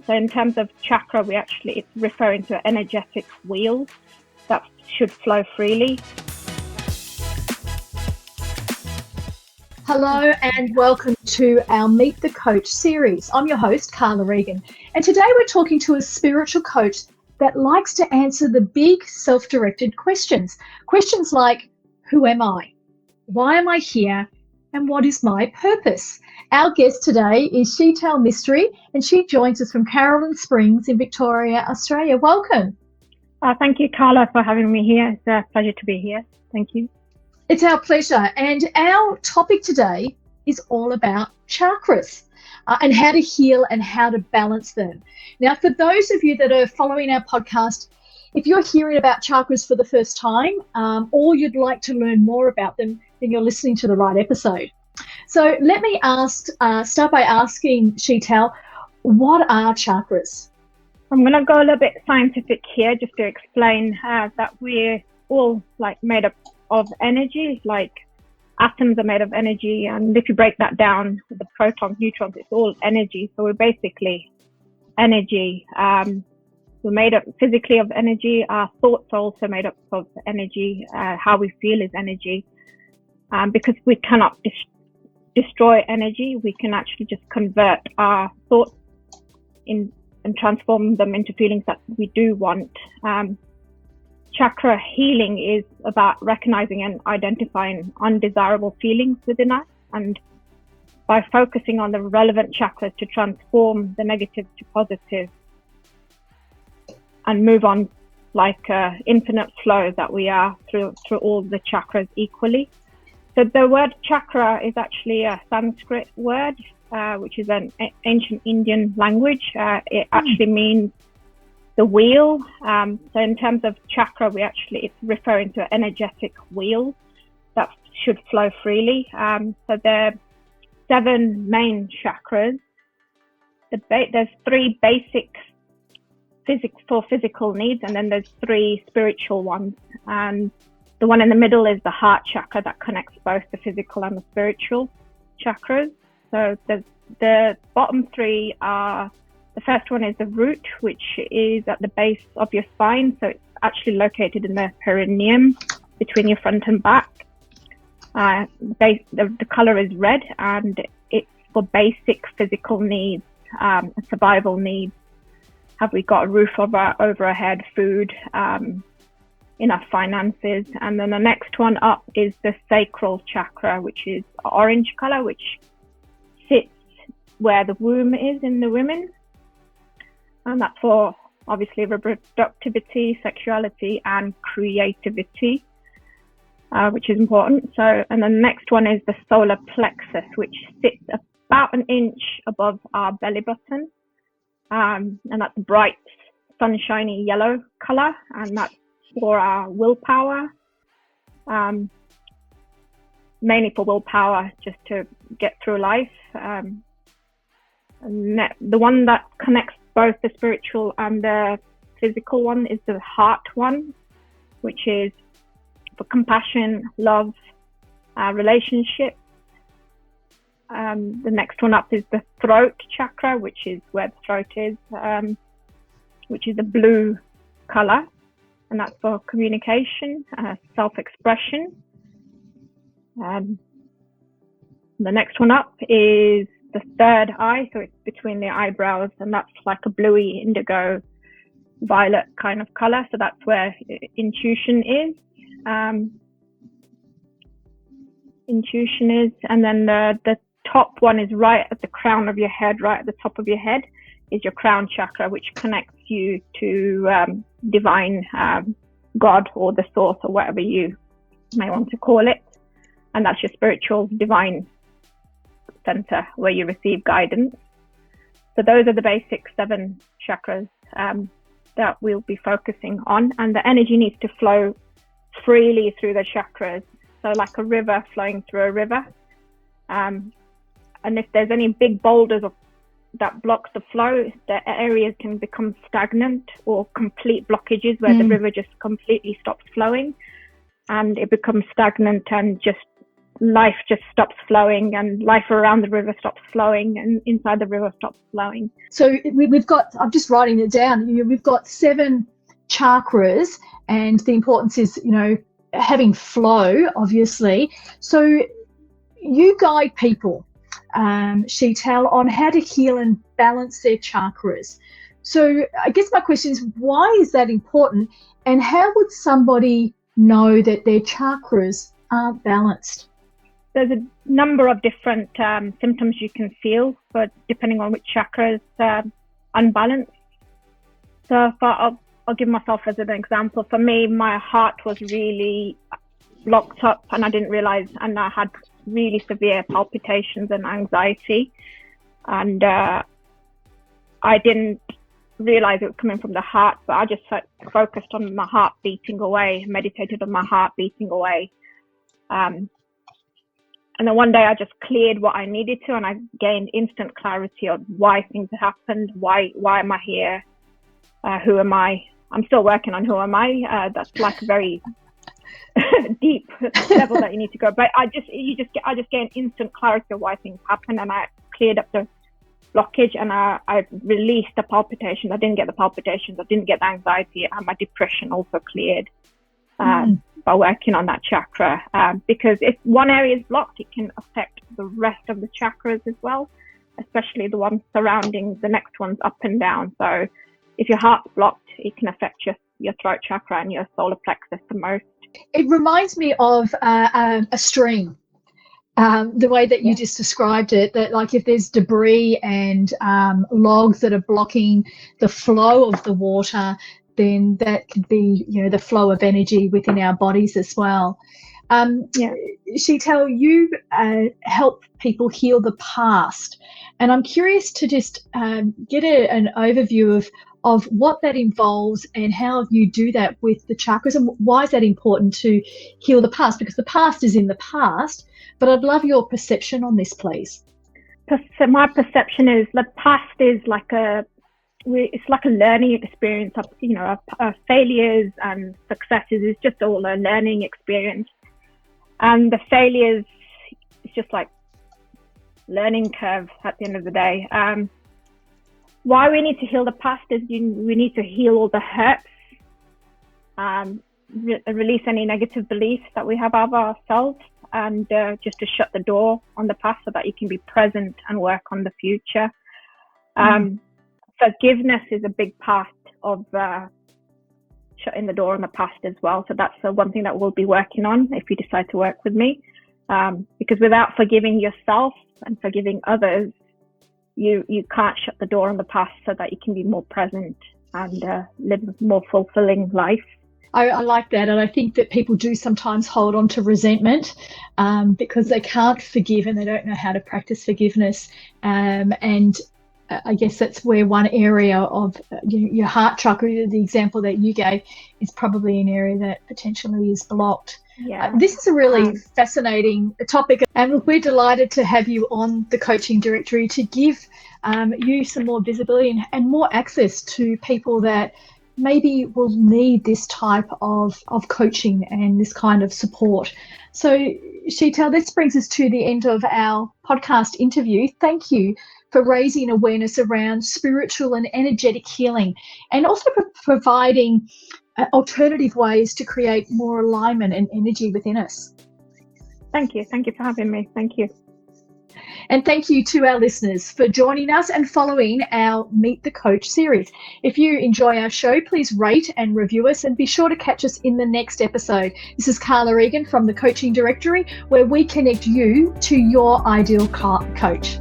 So in terms of chakra, it's referring to energetic wheels that should flow freely. Hello and welcome to our Meet the Coach series. I'm your host, Carla, Egan, and today we're talking to a spiritual coach that likes to answer the big self-directed questions. Questions like, who am I? Why am I here? And what is my purpose? Our guest today is Sheetal Mistry, and she joins us from Carolyn Springs in Victoria, Australia. Welcome. Thank you, Carla, for having me here. It's a pleasure to be here. Thank you. It's our pleasure. And our topic today is all about chakras and how to heal and how to balance them. Now, for those of you that are following our podcast, if you're hearing about chakras for the first time or you'd like to learn more about them, then you're listening to the right episode. So let me start by asking Sheetal, what are chakras? I'm going to go a little bit scientific here just to explain that we're all made up of energy, like atoms are made of energy, and if you break that down with the protons, neutrons, it's all energy. So we're basically energy. We're made up physically of energy. Our thoughts are also made up of energy. How we feel is energy. Because we cannot destroy energy, we can actually just convert our thoughts and transform them into feelings that we do want. Chakra healing is about recognizing and identifying undesirable feelings within us, and by focusing on the relevant chakras to transform the negative to positive and move on like infinite flow that we are through all the chakras equally. So the word chakra is actually a Sanskrit word, which is an ancient Indian language. It actually means the wheel. So in terms of chakra, it's referring to energetic wheels that should flow freely. So there are 7 main chakras. There's 3 basic for physical needs, and then there's 3 spiritual ones. And the one in the middle is the heart chakra that connects both the physical and the spiritual chakras. So the bottom 3 are, the first one is the root, which is at the base of your spine. So it's actually located in the perineum between your front and back. The color is red, and it's for basic physical needs, survival needs. Have we got a roof over our head, food, enough finances? And then the next one up is the sacral chakra, which is orange color, which sits where the womb is in the women. And that's for obviously reproductivity, sexuality, and creativity, which is important. So, and then the next one is the solar plexus, which sits about an inch above our belly button. And that's a bright, sunshiny yellow color, and that's for our willpower, mainly for willpower, just to get through life. And the one that connects both the spiritual and the physical one is the heart one, which is for compassion, love, relationships. The next one up is the throat chakra, which is where the throat is, which is a blue color, and that's for communication, self-expression. The next one up is the third eye, so it's between the eyebrows, and that's like a bluey, indigo, violet kind of color. So that's where intuition is. And then the top one is right at the crown of your head, right at the top of your head is your crown chakra, which connects you to divine God or the source or whatever you may want to call it. And that's your spiritual divine center where you receive guidance. So those are the basic 7 chakras that we'll be focusing on. And the energy needs to flow freely through the chakras. So like a river flowing through a river. And if there's any big boulders that blocks the flow, the areas can become stagnant or complete blockages where the river just completely stops flowing, and it becomes stagnant and just life just stops flowing, and life around the river stops flowing, and inside the river stops flowing. So we've got, I'm just writing it down, we've got 7 chakras, and the importance is, having flow, obviously. So you guide people, Sheetal, on how to heal and balance their chakras. So I guess my question is, why is that important, and how would somebody know that their chakras aren't balanced? There's a number of different symptoms you can feel, but depending on which chakra is unbalanced. So I'll give myself as an example. For me, my heart was really blocked up, and I didn't realize, and I had really severe palpitations and anxiety, and I didn't realize it was coming from the heart, but I just focused on my heart beating away, meditated on my heart beating away. And then one day I just cleared what I needed to, and I gained instant clarity on why things happened, why am I here, who am I? I'm still working on who am I. That's like a very deep level that you need to go. But I just gained instant clarity of why things happen, and I cleared up the blockage, and I released the palpitations. I didn't get the palpitations. I didn't get the anxiety, and my depression also cleared. By working on that chakra, because if one area is blocked, it can affect the rest of the chakras as well, especially the ones surrounding the next ones up and down. So if your heart's blocked, it can affect your throat chakra and your solar plexus the most. It reminds me of a stream, the way that you just described it, that like if there's debris and logs that are blocking the flow of the water, then that could be, the flow of energy within our bodies as well. Sheetal, you help people heal the past, and I'm curious to just get an overview of what that involves and how you do that with the chakras, and why is that important to heal the past? Because the past is in the past, but I'd love your perception on this, please. So my perception is the past is it's like a learning experience of, of failures and successes. Is just all a learning experience. And the failures, it's just like learning curves at the end of the day. Why we need to heal the past is we need to heal all the hurts, release any negative beliefs that we have of ourselves, and just to shut the door on the past so that you can be present and work on the future. Forgiveness is a big part of shutting the door on the past as well. So that's one thing that we'll be working on if you decide to work with me. Because without forgiving yourself and forgiving others, you can't shut the door on the past so that you can be more present and live a more fulfilling life. I like that, and I think that people do sometimes hold on to resentment because they can't forgive and they don't know how to practice forgiveness. And I guess that's where one area of your heart chakra, the example that you gave, is probably an area that potentially is blocked. Yeah. This is a really fascinating topic, and we're delighted to have you on the Coaching Directory to give you some more visibility and more access to people that maybe will need this type of coaching and this kind of support. So, Sheetal, this brings us to the end of our podcast interview. Thank you for raising awareness around spiritual and energetic healing, and also for providing alternative ways to create more alignment and energy within us. Thank you. Thank you for having me. Thank you. And thank you to our listeners for joining us and following our Meet the Coach series. If you enjoy our show, please rate and review us, and be sure to catch us in the next episode. This is Carla Egan from the Coaching Directory, where we connect you to your ideal coach.